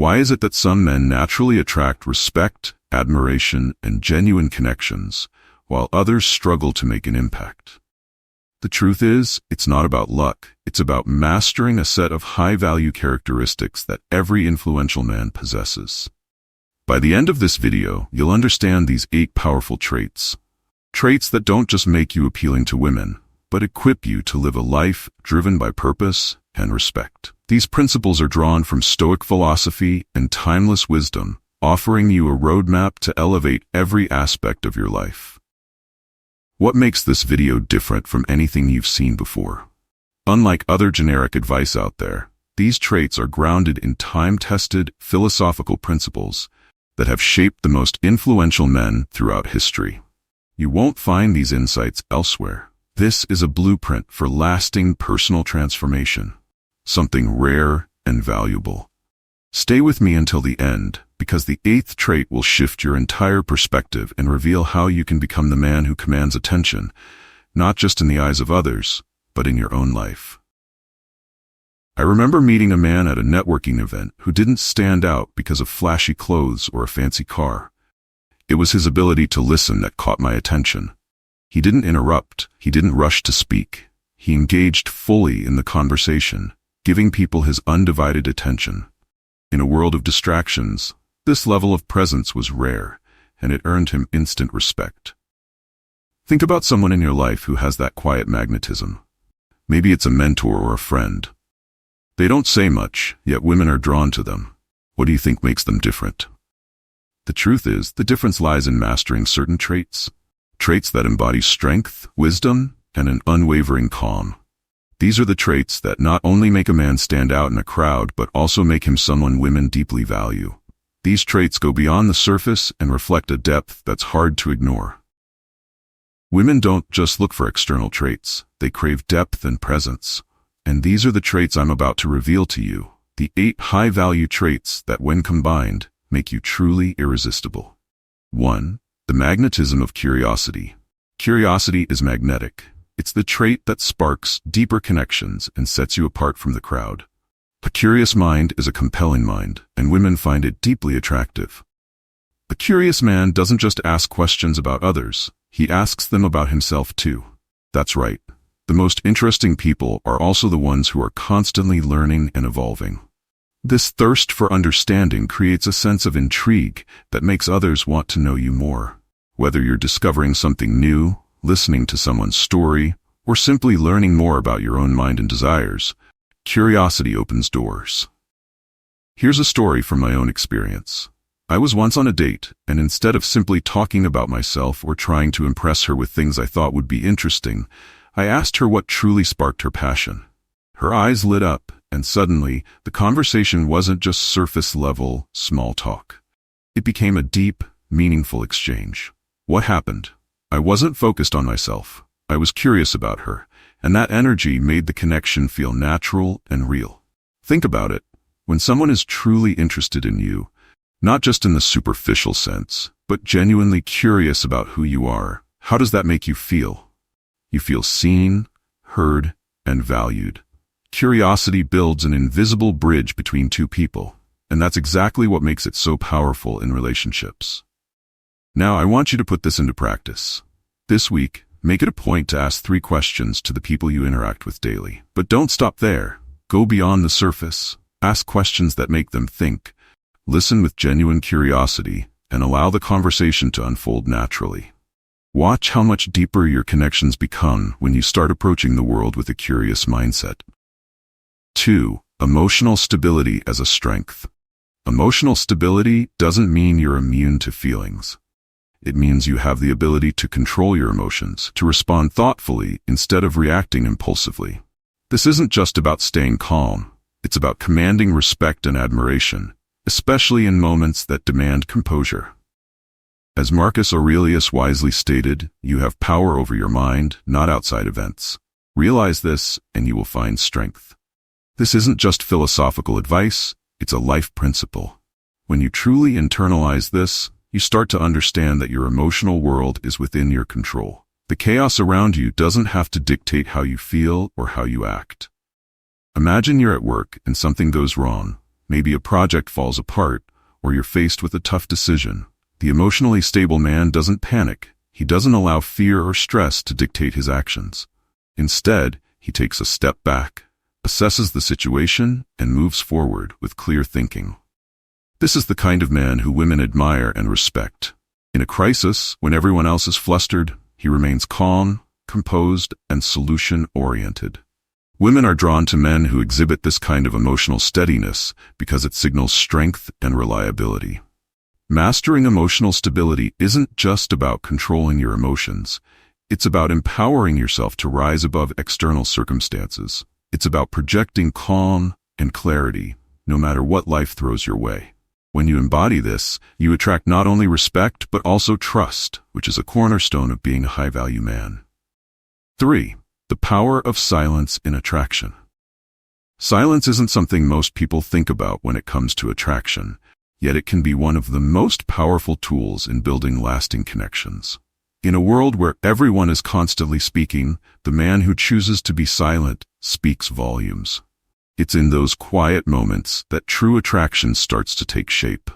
Why is it that some men naturally attract respect, admiration, and genuine connections, while others struggle to make an impact? The truth is, it's not about luck. It's about mastering a set of high-value characteristics that every influential man possesses. By the end of this video, you'll understand these 8 powerful traits. Traits that don't just make you appealing to women, but equip you to live a life driven by purpose and respect. These principles are drawn from Stoic philosophy and timeless wisdom, offering you a roadmap to elevate every aspect of your life. What makes this video different from anything you've seen before? Unlike other generic advice out there, these traits are grounded in time-tested philosophical principles that have shaped the most influential men throughout history. You won't find these insights elsewhere. This is a blueprint for lasting personal transformation, something rare and valuable. Stay with me until the end, because the 8th trait will shift your entire perspective and reveal how you can become the man who commands attention, not just in the eyes of others, but in your own life. I remember meeting a man at a networking event who didn't stand out because of flashy clothes or a fancy car. It was his ability to listen that caught my attention. He didn't interrupt, he didn't rush to speak. He engaged fully in the conversation, giving people his undivided attention. In a world of distractions, this level of presence was rare, and it earned him instant respect. Think about someone in your life who has that quiet magnetism. Maybe it's a mentor or a friend. They don't say much, yet women are drawn to them. What do you think makes them different? The truth is, the difference lies in mastering certain traits. Traits that embody strength, wisdom, and an unwavering calm. These are the traits that not only make a man stand out in a crowd, but also make him someone women deeply value. These traits go beyond the surface and reflect a depth that's hard to ignore. Women don't just look for external traits, they crave depth and presence. And these are the traits I'm about to reveal to you, the 8 high-value traits that, when combined, make you truly irresistible. 1. The magnetism of curiosity. Curiosity is magnetic. It's the trait that sparks deeper connections and sets you apart from the crowd. A curious mind is a compelling mind, and women find it deeply attractive. A curious man doesn't just ask questions about others, he asks them about himself too. That's right. The most interesting people are also the ones who are constantly learning and evolving. This thirst for understanding creates a sense of intrigue that makes others want to know you more. Whether you're discovering something new, listening to someone's story, or simply learning more about your own mind and desires, curiosity opens doors. Here's a story from my own experience. I was once on a date, and instead of simply talking about myself or trying to impress her with things I thought would be interesting, I asked her what truly sparked her passion. Her eyes lit up, and suddenly, the conversation wasn't just surface-level, small talk. It became a deep, meaningful exchange. What happened? I wasn't focused on myself. I was curious about her, and that energy made the connection feel natural and real. Think about it. When someone is truly interested in you, not just in the superficial sense, but genuinely curious about who you are, how does that make you feel? You feel seen, heard, and valued. Curiosity builds an invisible bridge between two people, and that's exactly what makes it so powerful in relationships. Now, I want you to put this into practice. This week, make it a point to ask 3 questions to the people you interact with daily. But don't stop there. Go beyond the surface. Ask questions that make them think. Listen with genuine curiosity, and allow the conversation to unfold naturally. Watch how much deeper your connections become when you start approaching the world with a curious mindset. 2. Emotional stability as a strength. Emotional stability doesn't mean you're immune to feelings. It means you have the ability to control your emotions, to respond thoughtfully instead of reacting impulsively. This isn't just about staying calm. It's about commanding respect and admiration, especially in moments that demand composure. As Marcus Aurelius wisely stated, you have power over your mind, not outside events. Realize this, and you will find strength. This isn't just philosophical advice, it's a life principle. When you truly internalize this, you start to understand that your emotional world is within your control. The chaos around you doesn't have to dictate how you feel or how you act. Imagine you're at work and something goes wrong. Maybe a project falls apart, or you're faced with a tough decision. The emotionally stable man doesn't panic. He doesn't allow fear or stress to dictate his actions. Instead, he takes a step back, assesses the situation, and moves forward with clear thinking. This is the kind of man who women admire and respect. In a crisis, when everyone else is flustered, he remains calm, composed, and solution-oriented. Women are drawn to men who exhibit this kind of emotional steadiness because it signals strength and reliability. Mastering emotional stability isn't just about controlling your emotions. It's about empowering yourself to rise above external circumstances. It's about projecting calm and clarity, no matter what life throws your way. When you embody this, you attract not only respect but also trust, which is a cornerstone of being a high-value man. 3. The power of silence in attraction. Silence isn't something most people think about when it comes to attraction, yet it can be one of the most powerful tools in building lasting connections. In a world where everyone is constantly speaking, the man who chooses to be silent speaks volumes. It's in those quiet moments that true attraction starts to take shape.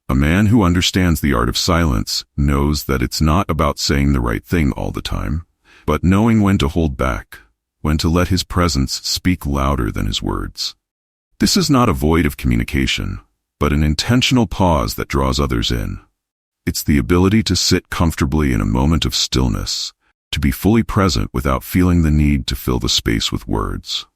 A man who understands the art of silence knows that it's not about saying the right thing all the time, but knowing when to hold back, when to let his presence speak louder than his words. This is not a void of communication, but an intentional pause that draws others in. It's the ability to sit comfortably in a moment of stillness, to be fully present without feeling the need to fill the space with words.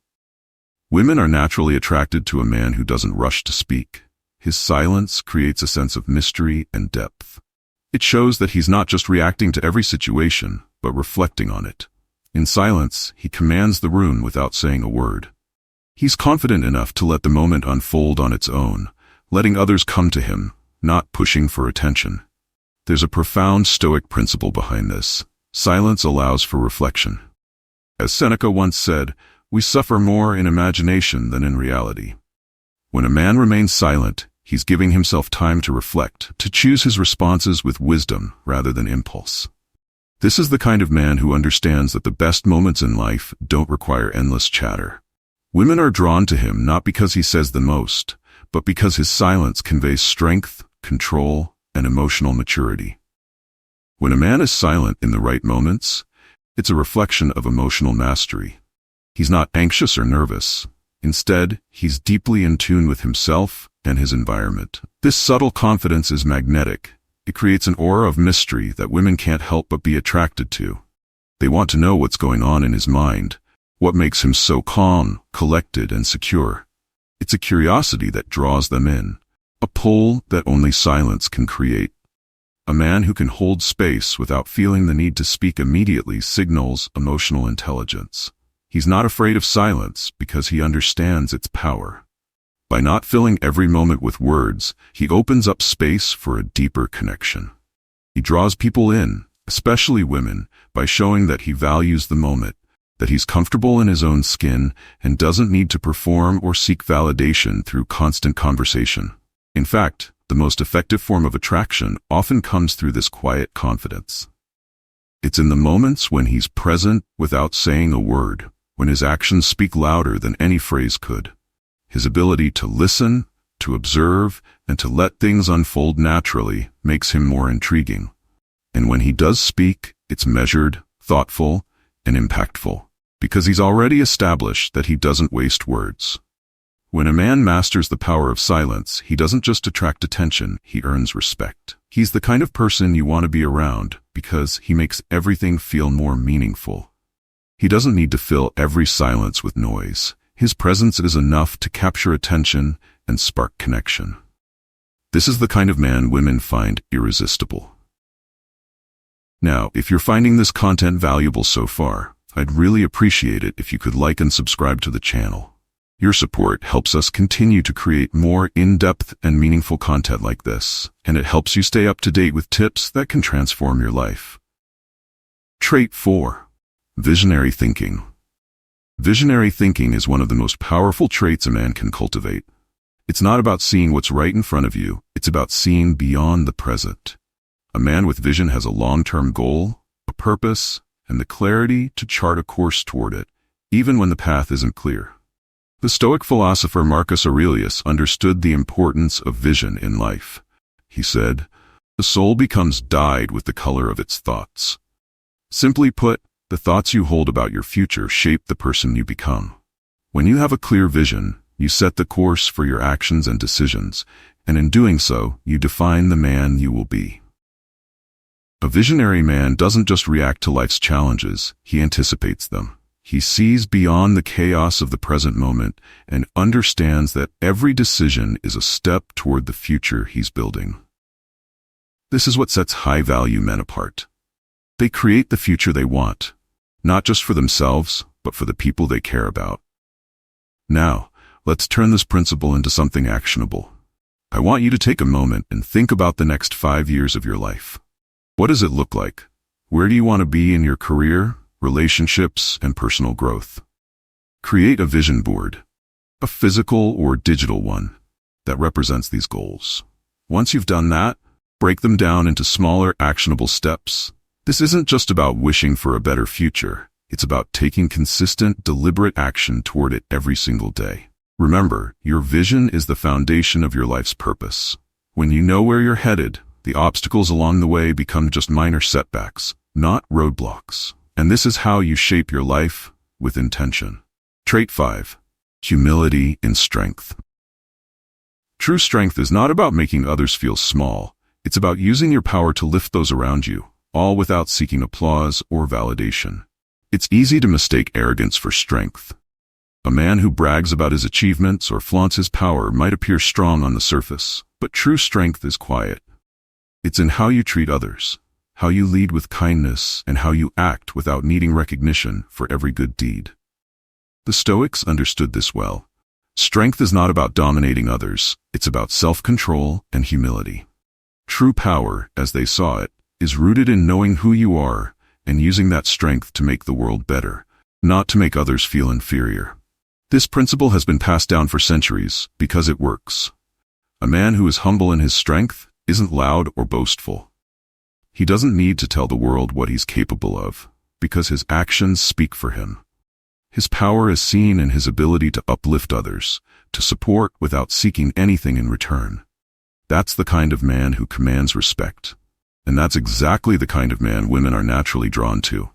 Women are naturally attracted to a man who doesn't rush to speak. His silence creates a sense of mystery and depth. It shows that he's not just reacting to every situation, but reflecting on it. In silence, he commands the room without saying a word. He's confident enough to let the moment unfold on its own, letting others come to him, not pushing for attention. There's a profound Stoic principle behind this. Silence allows for reflection. As Seneca once said, we suffer more in imagination than in reality. When a man remains silent, he's giving himself time to reflect, to choose his responses with wisdom rather than impulse. This is the kind of man who understands that the best moments in life don't require endless chatter. Women are drawn to him not because he says the most, but because his silence conveys strength, control, and emotional maturity. When a man is silent in the right moments, it's a reflection of emotional mastery. He's not anxious or nervous. Instead, he's deeply in tune with himself and his environment. This subtle confidence is magnetic. It creates an aura of mystery that women can't help but be attracted to. They want to know what's going on in his mind, what makes him so calm, collected, and secure. It's a curiosity that draws them in, a pull that only silence can create. A man who can hold space without feeling the need to speak immediately signals emotional intelligence. He's not afraid of silence because he understands its power. By not filling every moment with words, he opens up space for a deeper connection. He draws people in, especially women, by showing that he values the moment, that he's comfortable in his own skin and doesn't need to perform or seek validation through constant conversation. In fact, the most effective form of attraction often comes through this quiet confidence. It's in the moments when he's present without saying a word, when his actions speak louder than any phrase could. His ability to listen, to observe, and to let things unfold naturally makes him more intriguing. And when he does speak, it's measured, thoughtful, and impactful, because he's already established that he doesn't waste words. When a man masters the power of silence, he doesn't just attract attention, he earns respect. He's the kind of person you want to be around because he makes everything feel more meaningful. He doesn't need to fill every silence with noise. His presence is enough to capture attention and spark connection. This is the kind of man women find irresistible. Now, if you're finding this content valuable so far, I'd really appreciate it if you could like and subscribe to the channel. Your support helps us continue to create more in-depth and meaningful content like this, and it helps you stay up to date with tips that can transform your life. Trait 4. Visionary thinking. Visionary thinking is one of the most powerful traits a man can cultivate. It's not about seeing what's right in front of you, it's about seeing beyond the present. A man with vision has a long-term goal, a purpose, and the clarity to chart a course toward it, even when the path isn't clear. The Stoic philosopher Marcus Aurelius understood the importance of vision in life. He said, "The soul becomes dyed with the color of its thoughts." Simply put, the thoughts you hold about your future shape the person you become. When you have a clear vision, you set the course for your actions and decisions, and in doing so, you define the man you will be. A visionary man doesn't just react to life's challenges, he anticipates them. He sees beyond the chaos of the present moment and understands that every decision is a step toward the future he's building. This is what sets high-value men apart. They create the future they want, not just for themselves, but for the people they care about. Now, let's turn this principle into something actionable. I want you to take a moment and think about the next 5 years of your life. What does it look like? Where do you want to be in your career, relationships, and personal growth? Create a vision board, a physical or digital one, that represents these goals. Once you've done that, break them down into smaller, actionable steps. This isn't just about wishing for a better future. It's about taking consistent, deliberate action toward it every single day. Remember, your vision is the foundation of your life's purpose. When you know where you're headed, the obstacles along the way become just minor setbacks, not roadblocks. And this is how you shape your life with intention. Trait 5. Humility in strength. True strength is not about making others feel small. It's about using your power to lift those around you, all without seeking applause or validation. It's easy to mistake arrogance for strength. A man who brags about his achievements or flaunts his power might appear strong on the surface, but true strength is quiet. It's in how you treat others, how you lead with kindness, and how you act without needing recognition for every good deed. The Stoics understood this well. Strength is not about dominating others, it's about self-control and humility. True power, as they saw it, is rooted in knowing who you are and using that strength to make the world better, not to make others feel inferior. This principle has been passed down for centuries because it works. A man who is humble in his strength isn't loud or boastful. He doesn't need to tell the world what he's capable of, because his actions speak for him. His power is seen in his ability to uplift others, to support without seeking anything in return. That's the kind of man who commands respect. And that's exactly the kind of man women are naturally drawn to.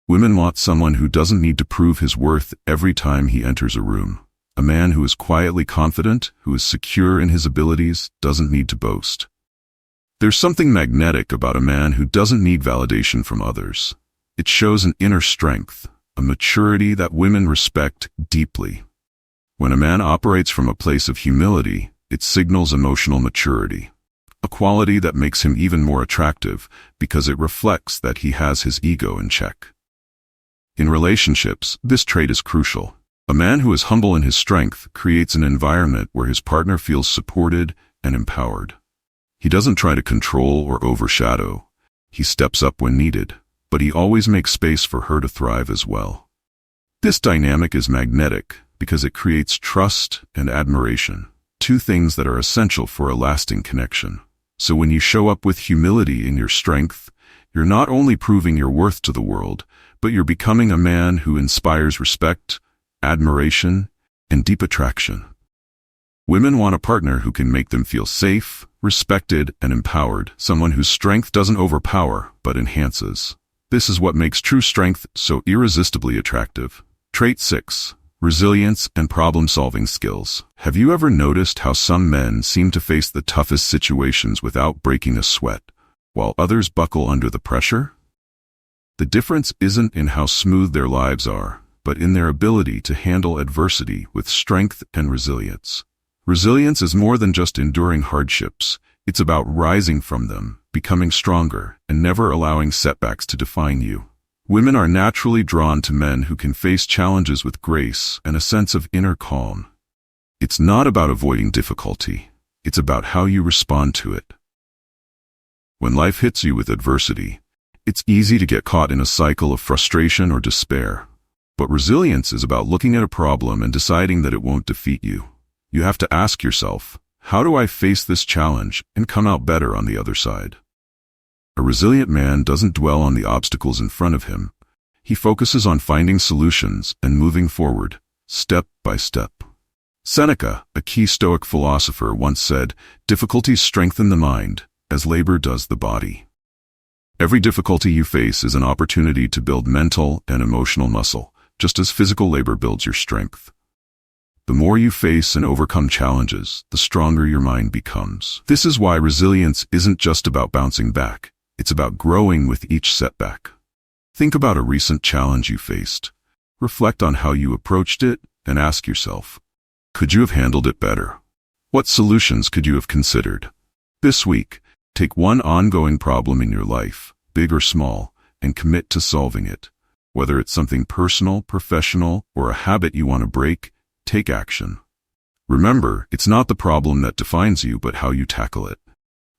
Women want someone who doesn't need to prove his worth every time he enters a room. A man who is quietly confident, who is secure in his abilities, doesn't need to boast. There's something magnetic about a man who doesn't need validation from others. It shows an inner strength, a maturity that women respect deeply. When a man operates from a place of humility, it signals emotional maturity, a quality that makes him even more attractive because it reflects that he has his ego in check. In relationships, this trait is crucial. A man who is humble in his strength creates an environment where his partner feels supported and empowered. He doesn't try to control or overshadow. He steps up when needed, but he always makes space for her to thrive as well. This dynamic is magnetic because it creates trust and admiration, two things that are essential for a lasting connection. So when you show up with humility in your strength, you're not only proving your worth to the world, but you're becoming a man who inspires respect, admiration, and deep attraction. Women want a partner who can make them feel safe, respected, and empowered, someone whose strength doesn't overpower, but enhances. This is what makes true strength so irresistibly attractive. Trait 6. Resilience and problem-solving skills. Have you ever noticed how some men seem to face the toughest situations without breaking a sweat, while others buckle under the pressure? The difference isn't in how smooth their lives are, but in their ability to handle adversity with strength and resilience. Resilience is more than just enduring hardships. It's about rising from them, becoming stronger, and never allowing setbacks to define you. Women are naturally drawn to men who can face challenges with grace and a sense of inner calm. It's not about avoiding difficulty. It's about how you respond to it. When life hits you with adversity, it's easy to get caught in a cycle of frustration or despair. But resilience is about looking at a problem and deciding that it won't defeat you. You have to ask yourself, how do I face this challenge and come out better on the other side? A resilient man doesn't dwell on the obstacles in front of him. He focuses on finding solutions and moving forward, step by step. Seneca, a key Stoic philosopher, once said, "Difficulties strengthen the mind, as labor does the body." Every difficulty you face is an opportunity to build mental and emotional muscle, just as physical labor builds your strength. The more you face and overcome challenges, the stronger your mind becomes. This is why resilience isn't just about bouncing back. It's about growing with each setback. Think about a recent challenge you faced. Reflect on how you approached it and ask yourself, could you have handled it better? What solutions could you have considered? This week, take one ongoing problem in your life, big or small, and commit to solving it. Whether it's something personal, professional, or a habit you want to break, take action. Remember, it's not the problem that defines you, but how you tackle it.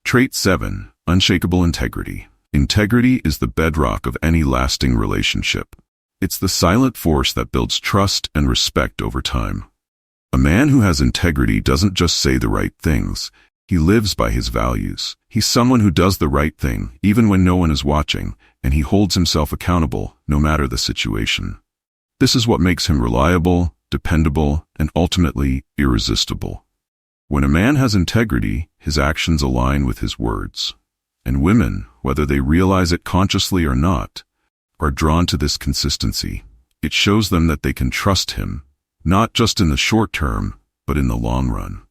Trait 7. Unshakable integrity. Integrity is the bedrock of any lasting relationship. It's the silent force that builds trust and respect over time. A man who has integrity doesn't just say the right things. He lives by his values. He's someone who does the right thing, even when no one is watching, and he holds himself accountable, no matter the situation. This is what makes him reliable, dependable, and ultimately irresistible. When a man has integrity, his actions align with his words. And women, whether they realize it consciously or not, are drawn to this consistency. It shows them that they can trust him, not just in the short term, but in the long run.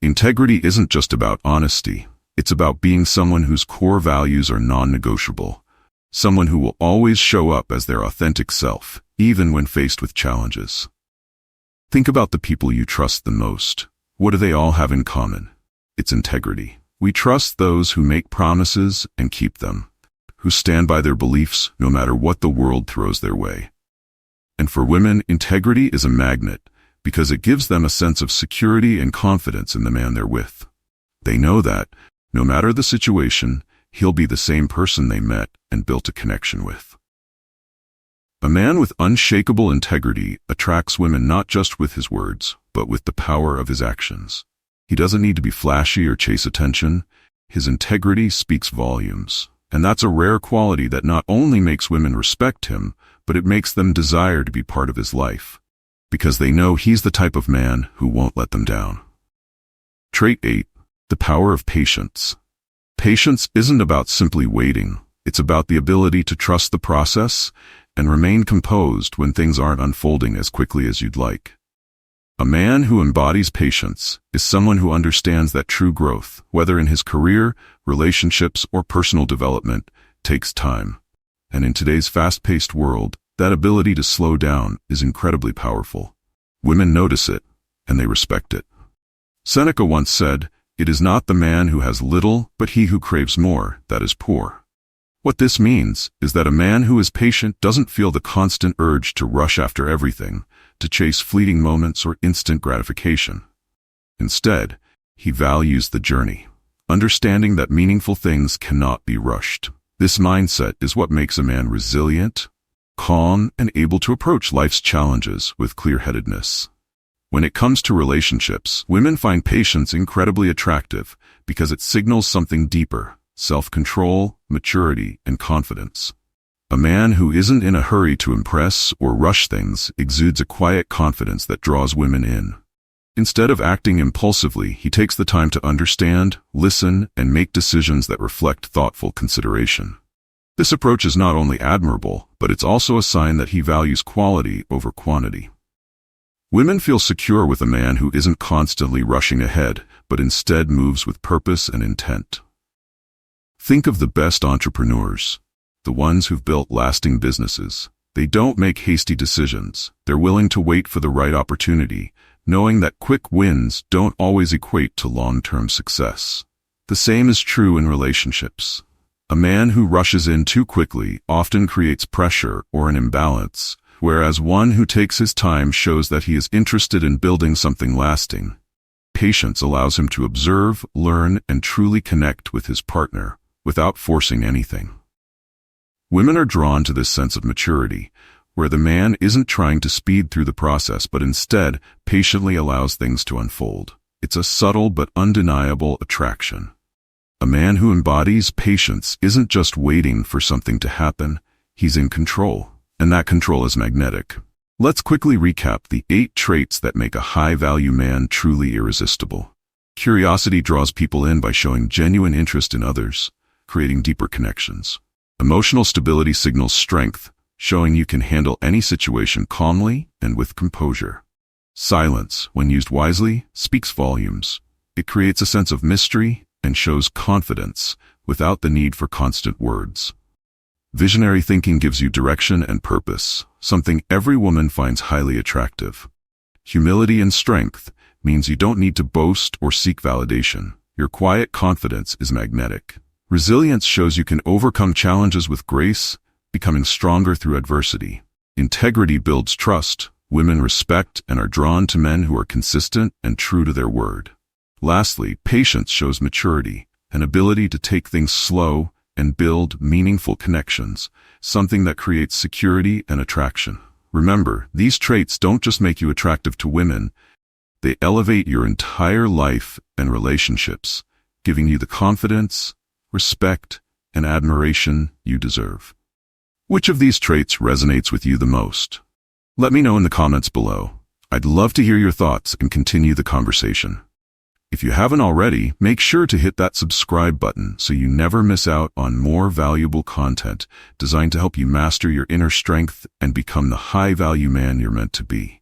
Integrity isn't just about honesty. It's about being someone whose core values are non-negotiable. Someone who will always show up as their authentic self, even when faced with challenges. Think about the people you trust the most. What do they all have in common? It's integrity. We trust those who make promises and keep them, who stand by their beliefs no matter what the world throws their way. And for women, integrity is a magnet because it gives them a sense of security and confidence in the man they're with. They know that, no matter the situation, he'll be the same person they met and built a connection with. A man with unshakable integrity attracts women not just with his words, but with the power of his actions. He doesn't need to be flashy or chase attention. His integrity speaks volumes. And that's a rare quality that not only makes women respect him, but it makes them desire to be part of his life, because they know he's the type of man who won't let them down. Trait 8. The power of patience. Patience isn't about simply waiting. It's about the ability to trust the process and remain composed when things aren't unfolding as quickly as you'd like. A man who embodies patience is someone who understands that true growth, whether in his career, relationships, or personal development, takes time. And in today's fast-paced world, that ability to slow down is incredibly powerful. Women notice it, and they respect it. Seneca once said, "It is not the man who has little, but he who craves more, that is poor." What this means is that a man who is patient doesn't feel the constant urge to rush after everything, to chase fleeting moments or instant gratification. Instead, he values the journey, understanding that meaningful things cannot be rushed. This mindset is what makes a man resilient, calm, and able to approach life's challenges with clear-headedness. When it comes to relationships, women find patience incredibly attractive because it signals something deeper: self-control, maturity, and confidence. A man who isn't in a hurry to impress or rush things exudes a quiet confidence that draws women in. Instead of acting impulsively, he takes the time to understand, listen, and make decisions that reflect thoughtful consideration. This approach is not only admirable, but it's also a sign that he values quality over quantity. Women feel secure with a man who isn't constantly rushing ahead, but instead moves with purpose and intent. Think of the best entrepreneurs, the ones who've built lasting businesses. They don't make hasty decisions. They're willing to wait for the right opportunity, knowing that quick wins don't always equate to long-term success. The same is true in relationships. A man who rushes in too quickly often creates pressure or an imbalance, whereas one who takes his time shows that he is interested in building something lasting. Patience allows him to observe, learn, and truly connect with his partner without forcing anything. Women are drawn to this sense of maturity, where the man isn't trying to speed through the process but instead patiently allows things to unfold. It's a subtle but undeniable attraction. A man who embodies patience isn't just waiting for something to happen, he's in control, and that control is magnetic. Let's quickly recap the 8 traits that make a high-value man truly irresistible. Curiosity draws people in by showing genuine interest in others, creating deeper connections. Emotional stability signals strength, showing you can handle any situation calmly and with composure. Silence, when used wisely, speaks volumes. It creates a sense of mystery and shows confidence without the need for constant words. Visionary thinking gives you direction and purpose, something every woman finds highly attractive. Humility and strength means you don't need to boast or seek validation. Your quiet confidence is magnetic. Resilience shows you can overcome challenges with grace, becoming stronger through adversity. Integrity builds trust. Women respect and are drawn to men who are consistent and true to their word. Lastly, patience shows maturity, an ability to take things slow and build meaningful connections, something that creates security and attraction. Remember, these traits don't just make you attractive to women, they elevate your entire life and relationships, giving you the confidence, respect, and admiration you deserve. Which of these traits resonates with you the most? Let me know in the comments below. I'd love to hear your thoughts and continue the conversation. If you haven't already, make sure to hit that subscribe button so you never miss out on more valuable content designed to help you master your inner strength and become the high-value man you're meant to be.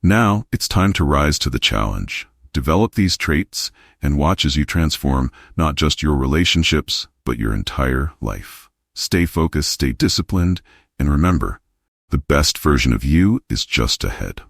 Now, it's time to rise to the challenge. Develop these traits and watch as you transform not just your relationships, but your entire life. Stay focused, stay disciplined, and remember, the best version of you is just ahead.